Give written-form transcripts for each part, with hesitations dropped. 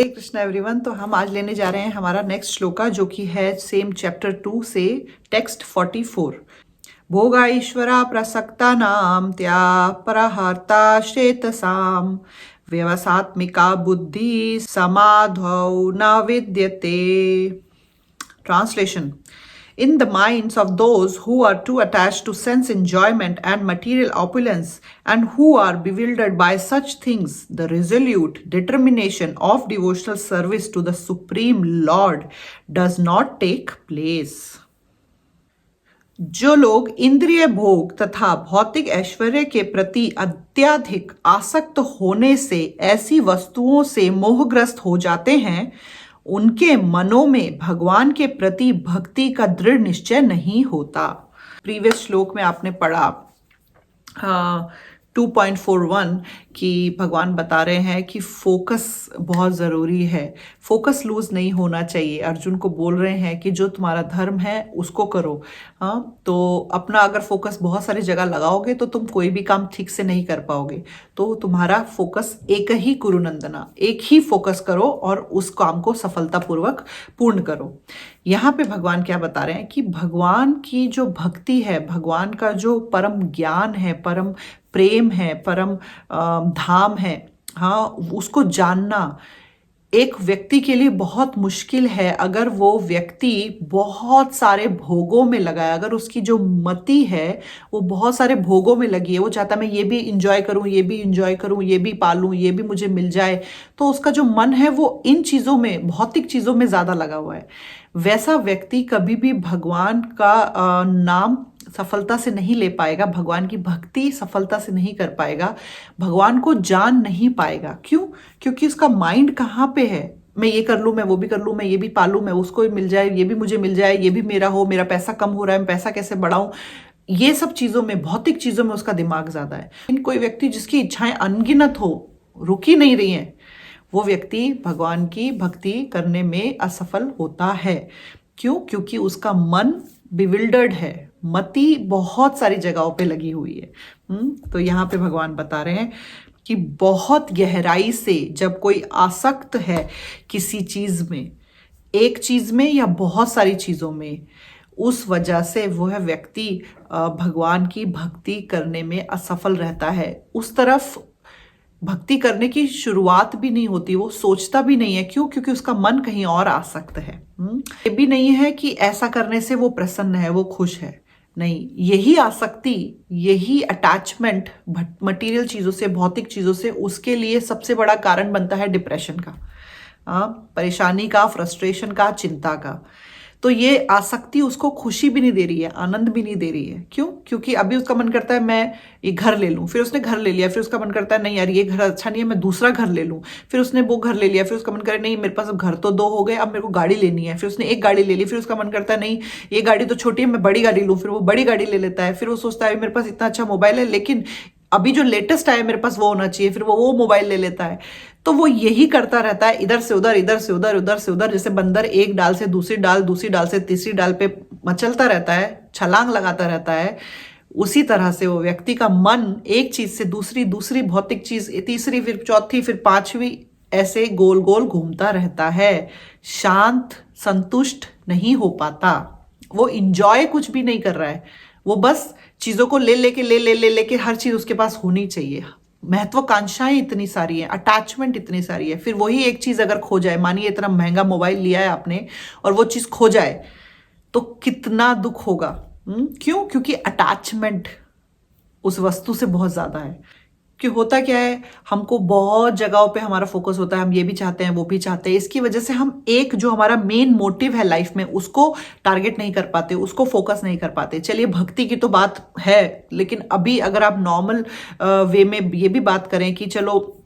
हरे Krishna everyone. तो हम आज लेने जा रहे हैं हमारा नेक्स्ट श्लोका, जो कि है सेम चैप्टर 2 से टेक्स्ट 44। भोगा ईश्वरा प्रसक्ता नाम त्या परहर्ता श्रेतसाम व्यवसात्मिका बुद्धि समाधौ न विद्यते। Translation. In the minds of those who are too attached to sense enjoyment and material opulence, and who are bewildered by such things, the resolute determination of devotional service to the Supreme Lord does not take place. जो लोग इंद्रिय भोग तथा भौतिक ऐश्वर्य के प्रति अत्यधिक आसक्त होने से ऐसी वस्तुओं से मोहग्रस्त हो जाते हैं, उनके मनों में भगवान के प्रति भक्ति का दृढ़ निश्चय नहीं होता। प्रीवियस श्लोक में आपने पढ़ा 2.41 कि भगवान बता रहे हैं कि फोकस बहुत ज़रूरी है, फोकस लूज नहीं होना चाहिए। अर्जुन को बोल रहे हैं कि जो तुम्हारा धर्म है उसको करो। हाँ, तो अपना अगर फोकस बहुत सारी जगह लगाओगे तो तुम कोई भी काम ठीक से नहीं कर पाओगे। तो तुम्हारा फोकस एक ही कुरुनंदना, एक ही फोकस करो और उस काम को सफलतापूर्वक पूर्ण करो। यहाँ पे भगवान क्या बता रहे हैं कि भगवान की जो भक्ति है, भगवान का जो परम ज्ञान है, परम प्रेम है, परम धाम है, हाँ, उसको जानना एक व्यक्ति के लिए बहुत मुश्किल है। अगर वो व्यक्ति बहुत सारे भोगों में लगा है, अगर उसकी जो मति है वो बहुत सारे भोगों में लगी है, वो चाहता मैं ये भी इंजॉय करूं, ये भी इंजॉय करूं, ये भी पालूं, ये भी मुझे मिल जाए, तो उसका जो मन है वो इन चीज़ों में, भौतिक चीज़ों में ज़्यादा लगा हुआ है। वैसा व्यक्ति कभी भी भगवान का नाम सफलता से नहीं ले पाएगा, भगवान की भक्ति सफलता से नहीं कर पाएगा, भगवान को जान नहीं पाएगा। क्यों? क्योंकि उसका माइंड कहाँ पे है, मैं ये कर लूँ, मैं वो भी कर लूँ, मैं ये भी पालूँ, मैं उसको मिल जाए, ये भी मुझे मिल जाए, ये भी मेरा हो, मेरा पैसा कम हो रहा है, मैं पैसा कैसे बढ़ाऊँ, ये सब चीज़ों में, भौतिक चीज़ों में उसका दिमाग ज़्यादा है। कोई व्यक्ति जिसकी इच्छाएं अनगिनत हो, रुक ही नहीं रही हैं, वो व्यक्ति भगवान की भक्ति करने में असफल होता है। क्यों? क्योंकि उसका मन बिविल्डर्ड है, मति बहुत सारी जगहों पे लगी हुई है। तो यहाँ पे भगवान बता रहे हैं कि बहुत गहराई से जब कोई आसक्त है किसी चीज में, एक चीज में या बहुत सारी चीजों में, उस वजह से वह व्यक्ति भगवान की भक्ति करने में असफल रहता है। उस तरफ भक्ति करने की शुरुआत भी नहीं होती, वो सोचता भी नहीं है। क्यों? क्योंकि उसका मन कहीं और आसक्त है। ये भी नहीं है कि ऐसा करने से वो प्रसन्न है, वो खुश है, नहीं। यही आसक्ति, यही अटैचमेंट मटेरियल चीज़ों से, भौतिक चीज़ों से, उसके लिए सबसे बड़ा कारण बनता है डिप्रेशन का, परेशानी का, फ्रस्ट्रेशन का, चिंता का। तो ये आसक्ति उसको खुशी भी नहीं दे रही है, आनंद भी नहीं दे रही है। क्यों? क्योंकि अभी उसका मन करता है मैं ये घर ले लूं, फिर उसने घर ले लिया, फिर उसका मन करता है नहीं यार ये घर अच्छा नहीं है, मैं दूसरा घर ले लूं, फिर उसने वो घर ले लिया, फिर उसका मन करे नहीं मेरे पास अब घर तो 2 हो गए, अब मेरे को गाड़ी लेनी है, फिर उसने एक गाड़ी ले ली, फिर उसका मन करता है नहीं ये गाड़ी तो छोटी है, मैं बड़ी गाड़ी लूं, फिर वो बड़ी गाड़ी ले लेता है, फिर वो सोचता है मेरे पास इतना अच्छा मोबाइल है लेकिन अभी जो लेटेस्ट आया मेरे पास वो होना चाहिए, फिर वो मोबाइल ले लेता है। तो वो यही करता रहता है, इधर से उधर, इधर से उधर, उधर से उधर, जैसे बंदर एक डाल से दूसरी डाल, दूसरी डाल से तीसरी डाल पे मचलता रहता है, छलांग लगाता रहता है। उसी तरह से वो व्यक्ति का मन एक चीज से दूसरी, दूसरी भौतिक चीज, तीसरी, फिर चौथी, फिर पांचवी, ऐसे गोल गोल घूमता रहता है, शांत संतुष्ट नहीं हो पाता। वो इंजॉय कुछ भी नहीं कर रहा है, वो बस चीजों को ले लेके हर चीज उसके पास होनी चाहिए। महत्वाकांक्षाएं इतनी सारी हैं, अटैचमेंट इतनी सारी है। फिर वही एक चीज अगर खो जाए, मानिए इतना महंगा मोबाइल लिया है आपने और वो चीज खो जाए तो कितना दुख होगा। क्यों? क्योंकि अटैचमेंट उस वस्तु से बहुत ज्यादा है। कि होता क्या है, हमको बहुत जगहों पे हमारा फोकस होता है, हम ये भी चाहते हैं वो भी चाहते हैं, इसकी वजह से हम एक जो हमारा मेन मोटिव है लाइफ में उसको टारगेट नहीं कर पाते, उसको फोकस नहीं कर पाते। चलिए भक्ति की तो बात है, लेकिन अभी अगर आप नॉर्मल वे में ये भी बात करें कि चलो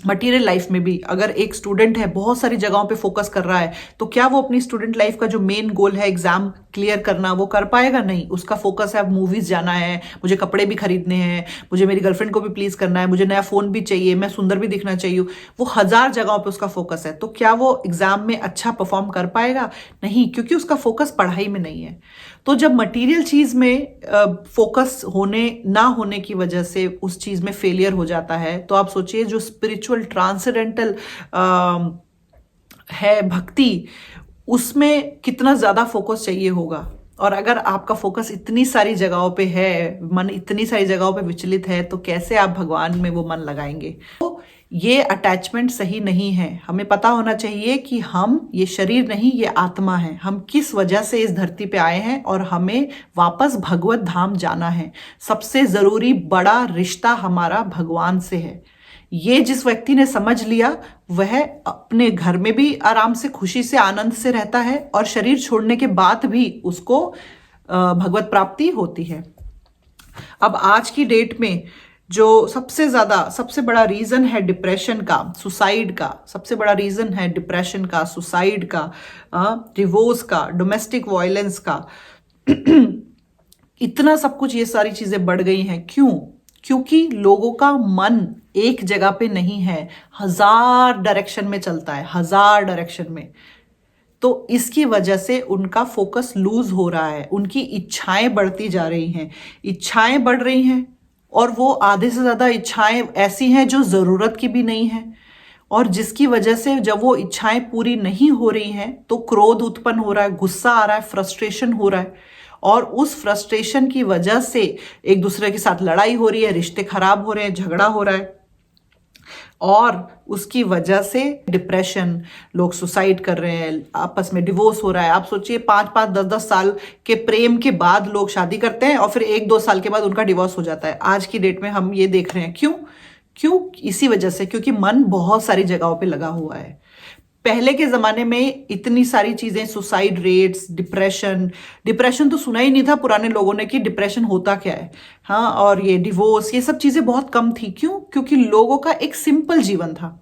मटेरियल लाइफ में भी अगर एक स्टूडेंट है बहुत सारी जगहों पे फोकस कर रहा है, तो क्या वो अपनी स्टूडेंट लाइफ का जो मेन गोल है एग्जाम क्लियर करना, वो कर पाएगा? नहीं। उसका फोकस है अब मूवीज जाना है, मुझे कपड़े भी खरीदने हैं, मुझे मेरी गर्लफ्रेंड को भी प्लीज करना है, मुझे नया फोन भी चाहिए, मैं सुंदर भी दिखना चाहिए। वो 1000 जगहों पे उसका फोकस है, तो क्या वो एग्जाम में अच्छा परफॉर्म कर पाएगा? नहीं, क्योंकि उसका फोकस पढ़ाई में नहीं है। तो जब मटेरियल चीज में फोकस होने ना होने की वजह से उस चीज में फेलियर हो जाता है, तो आप सोचिए जो स्पिरिचुअल ट्रांसेंडेंटल है भक्ति, उसमें कितना ज़्यादा फोकस चाहिए होगा। और अगर आपका फोकस इतनी सारी जगहों पे है, मन इतनी सारी जगहों पे विचलित है, तो कैसे आप भगवान में वो मन लगाएंगे। तो ये अटैचमेंट सही नहीं है। हमें पता होना चाहिए कि हम ये शरीर नहीं, ये आत्मा है। हम किस वजह से इस धरती पे आए हैं और हमें वापस भगवत धाम जाना है। सबसे ज़रूरी बड़ा रिश्ता हमारा भगवान से है। ये जिस व्यक्ति ने समझ लिया, वह अपने घर में भी आराम से, खुशी से, आनंद से रहता है, और शरीर छोड़ने के बाद भी उसको भगवत प्राप्ति होती है। अब आज की डेट में जो सबसे बड़ा रीजन है डिप्रेशन का, सुसाइड का, सबसे बड़ा रीजन है डिप्रेशन का, सुसाइड का, डिवोर्स का, डोमेस्टिक वायलेंस का, इतना सब कुछ, ये सारी चीजें बढ़ गई हैं। क्यों? क्योंकि लोगों का मन एक जगह पे नहीं है, 1000 डायरेक्शन में चलता है, 1000 डायरेक्शन में। तो इसकी वजह से उनका फोकस लूज हो रहा है, उनकी इच्छाएं बढ़ती जा रही हैं, इच्छाएं बढ़ रही हैं, और वो आधे से ज्यादा इच्छाएं ऐसी हैं जो जरूरत की भी नहीं है। और जिसकी वजह से जब वो इच्छाएं पूरी नहीं हो रही हैं तो क्रोध उत्पन्न हो रहा है, गुस्सा आ रहा है, फ्रस्ट्रेशन हो रहा है, और उस फ्रस्ट्रेशन की वजह से एक दूसरे के साथ लड़ाई हो रही है, रिश्ते खराब हो रहे हैं, झगड़ा हो रहा है, और उसकी वजह से डिप्रेशन, लोग सुसाइड कर रहे हैं, आपस में डिवोर्स हो रहा है। आप सोचिए 5-5, 10-10 साल के प्रेम के बाद लोग शादी करते हैं और फिर 1-2 साल के बाद उनका डिवोर्स हो जाता है। आज की डेट में हम ये देख रहे हैं। क्यों? इसी वजह से, क्योंकि मन बहुत सारी जगहों पे लगा हुआ है। पहले के जमाने में इतनी सारी चीजें, सुसाइड रेट्स, डिप्रेशन तो सुना ही नहीं था पुराने लोगों ने कि डिप्रेशन होता क्या है। हाँ, और ये डिवोर्स, ये सब चीजें बहुत कम थी। क्यों? क्योंकि लोगों का एक सिंपल जीवन था।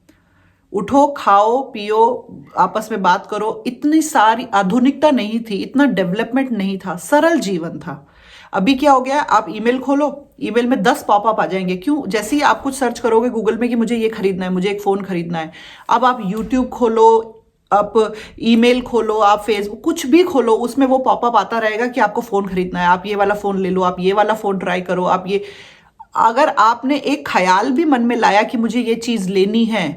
उठो, खाओ, पियो, आपस में बात करो। इतनी सारी आधुनिकता नहीं थी, इतना डेवलपमेंट नहीं था, सरल जीवन था। अभी क्या हो गया, आप ईमेल खोलो, ईमेल में 10 पॉपअप आ जाएंगे। क्यों? जैसे ही आप कुछ सर्च करोगे गूगल में कि मुझे ये खरीदना है, मुझे एक फोन खरीदना है, अब आप यूट्यूब खोलो, आप ईमेल खोलो, आप फेसबुक, कुछ भी खोलो, उसमें वो पॉपअप आता रहेगा कि आपको फोन खरीदना है, आप ये वाला फोन ले लो, आप ये वाला फोन ट्राई करो, आप ये। अगर आपने एक ख्याल भी मन में लाया कि मुझे ये चीज लेनी है,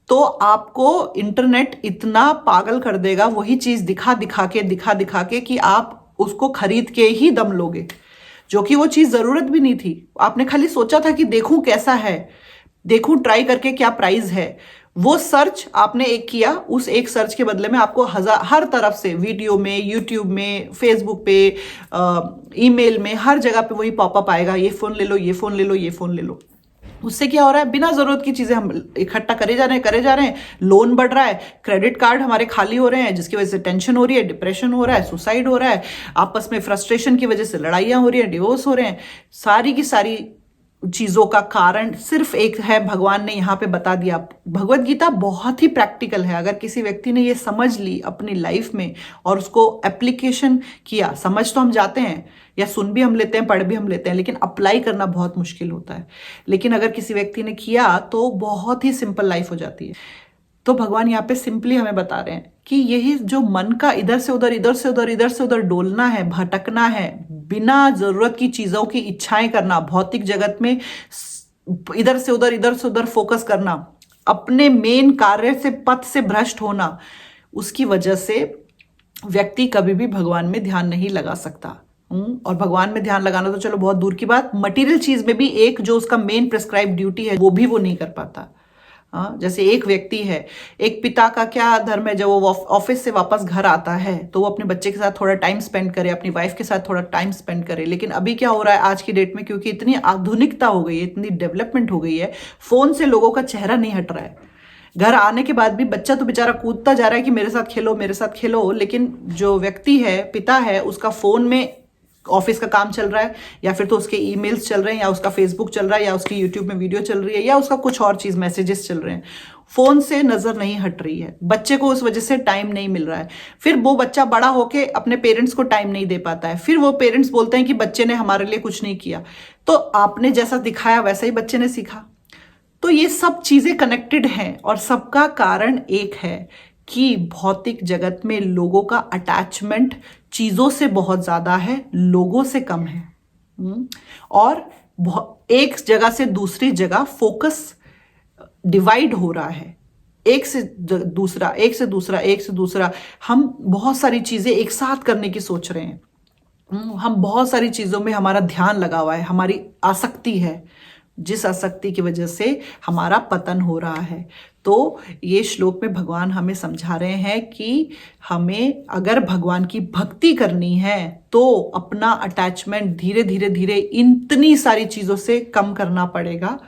तो आपको इंटरनेट इतना पागल कर देगा, वही चीज दिखा दिखा के कि आप उसको खरीद के ही दम लोगे, जो कि वो चीज जरूरत भी नहीं थी। आपने खाली सोचा था कि देखूं कैसा है, देखूं ट्राई करके क्या प्राइस है। वो सर्च आपने एक किया, उस एक सर्च के बदले में आपको हर तरफ से वीडियो में, यूट्यूब में, फेसबुक पे, ईमेल में, हर जगह पे वही पॉपअप आएगा, ये फोन ले लो, ये फोन ले लो, ये फोन ले लो। उससे क्या हो रहा है, बिना जरूरत की चीजें हम इकट्ठा करे जा रहे हैं, लोन बढ़ रहा है, क्रेडिट कार्ड हमारे खाली हो रहे हैं, जिसकी वजह से टेंशन हो रही है, डिप्रेशन हो रहा है, सुसाइड हो रहा है, आपस में फ्रस्ट्रेशन की वजह से लड़ाइयां हो रही है, डिवोर्स हो रहे हैं। सारी की सारी चीजों का कारण सिर्फ एक है, भगवान ने यहाँ पे बता दिया। भगवत गीता बहुत ही प्रैक्टिकल है। अगर किसी व्यक्ति ने ये समझ ली अपनी लाइफ में और उसको एप्लीकेशन किया, समझ तो हम जाते हैं या सुन भी हम लेते हैं, पढ़ भी हम लेते हैं, लेकिन अप्लाई करना बहुत मुश्किल होता है। लेकिन अगर किसी व्यक्ति ने किया तो बहुत ही सिंपल लाइफ हो जाती है। तो भगवान यहाँ पे सिंपली हमें बता रहे हैं कि यही जो मन का इधर से उधर, इधर से उधर, इधर से उधर डोलना है, भटकना है, बिना जरूरत की चीजों की इच्छाएं करना, भौतिक जगत में इधर से उधर फोकस करना, अपने मेन कार्य से, पथ से भ्रष्ट होना, उसकी वजह से व्यक्ति कभी भी भगवान में ध्यान नहीं लगा सकता। और भगवान में ध्यान लगाना तो चलो बहुत दूर की बात, मटेरियल चीज में भी एक जो उसका मेन प्रिस्क्राइब ड्यूटी है वो भी वो नहीं कर पाता। हाँ, जैसे एक व्यक्ति है, एक पिता का क्या धर्म है, जब वो ऑफिस से वापस घर आता है तो वो अपने बच्चे के साथ थोड़ा टाइम स्पेंड करे, अपनी वाइफ के साथ थोड़ा टाइम स्पेंड करे। लेकिन अभी क्या हो रहा है आज की डेट में, क्योंकि इतनी आधुनिकता हो गई है, इतनी डेवलपमेंट हो गई है, फोन से लोगों का चेहरा नहीं हट रहा है। घर आने के बाद भी बच्चा तो बेचारा कूदता जा रहा है कि मेरे साथ खेलो, मेरे साथ खेलो, लेकिन जो व्यक्ति है, पिता है, उसका फोन में ऑफिस का काम चल रहा है, या फिर तो उसके ईमेल्स चल रहे हैं, या उसका फेसबुक चल रहा है, या उसकी यूट्यूब में वीडियो चल रही है, या उसका कुछ और चीज, मैसेजेस चल रहे हैं। फोन से नजर नहीं हट रही है, बच्चे को उस वजह से टाइम नहीं मिल रहा है। फिर वो बच्चा बड़ा होके अपने पेरेंट्स को टाइम नहीं दे पाता है, फिर वो पेरेंट्स बोलते हैं कि बच्चे ने हमारे लिए कुछ नहीं किया। तो आपने जैसा दिखाया वैसा ही बच्चे ने सीखा। तो ये सब चीजें कनेक्टेड हैं, और सबका कारण एक है कि भौतिक जगत में लोगों का अटैचमेंट चीजों से बहुत ज्यादा है, लोगों से कम है। और एक जगह से दूसरी जगह फोकस डिवाइड हो रहा है, एक से दूसरा, एक से दूसरा, एक से दूसरा, हम बहुत सारी चीजें एक साथ करने की सोच रहे हैं। हम बहुत सारी चीजों में हमारा ध्यान लगा हुआ है, हमारी आसक्ति है, जिस आसक्ति की वजह से हमारा पतन हो रहा है। तो ये श्लोक में भगवान हमें समझा रहे हैं कि हमें अगर भगवान की भक्ति करनी है तो अपना अटैचमेंट धीरे धीरे धीरे इतनी सारी चीजों से कम करना पड़ेगा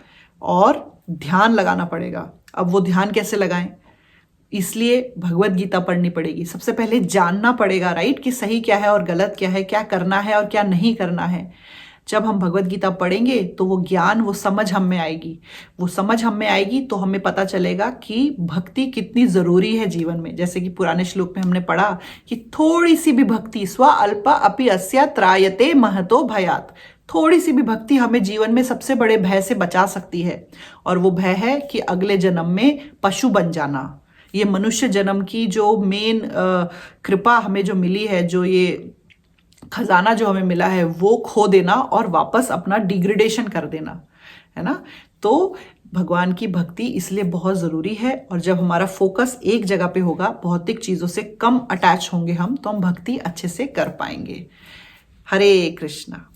और ध्यान लगाना पड़ेगा। अब वो ध्यान कैसे लगाएं? इसलिए भगवत गीता पढ़नी पड़ेगी। सबसे पहले जानना पड़ेगा, राइट, कि सही क्या है और गलत क्या है, क्या करना है और क्या नहीं करना है। जब हम भगवत गीता पढ़ेंगे तो वो ज्ञान, वो समझ हम में आएगी। वो समझ हम में आएगी तो हमें पता चलेगा कि भक्ति कितनी जरूरी है जीवन में। जैसे कि पुराने श्लोक में हमने पढ़ा कि थोड़ी सी भी भक्ति, स्व अल्पा अपि अस्या त्रायते महतो भयात, थोड़ी सी भी भक्ति हमें जीवन में सबसे बड़े भय से बचा सकती है। और वो भय है कि अगले जन्म में पशु बन जाना। ये मनुष्य जन्म की जो मेन कृपा हमें जो मिली है, जो ये खजाना जो हमें मिला है, वो खो देना और वापस अपना डिग्रेडेशन कर देना, है ना। तो भगवान की भक्ति इसलिए बहुत जरूरी है। और जब हमारा फोकस एक जगह पे होगा, भौतिक चीजों से कम अटैच होंगे हम, तो हम भक्ति अच्छे से कर पाएंगे। हरे कृष्णा।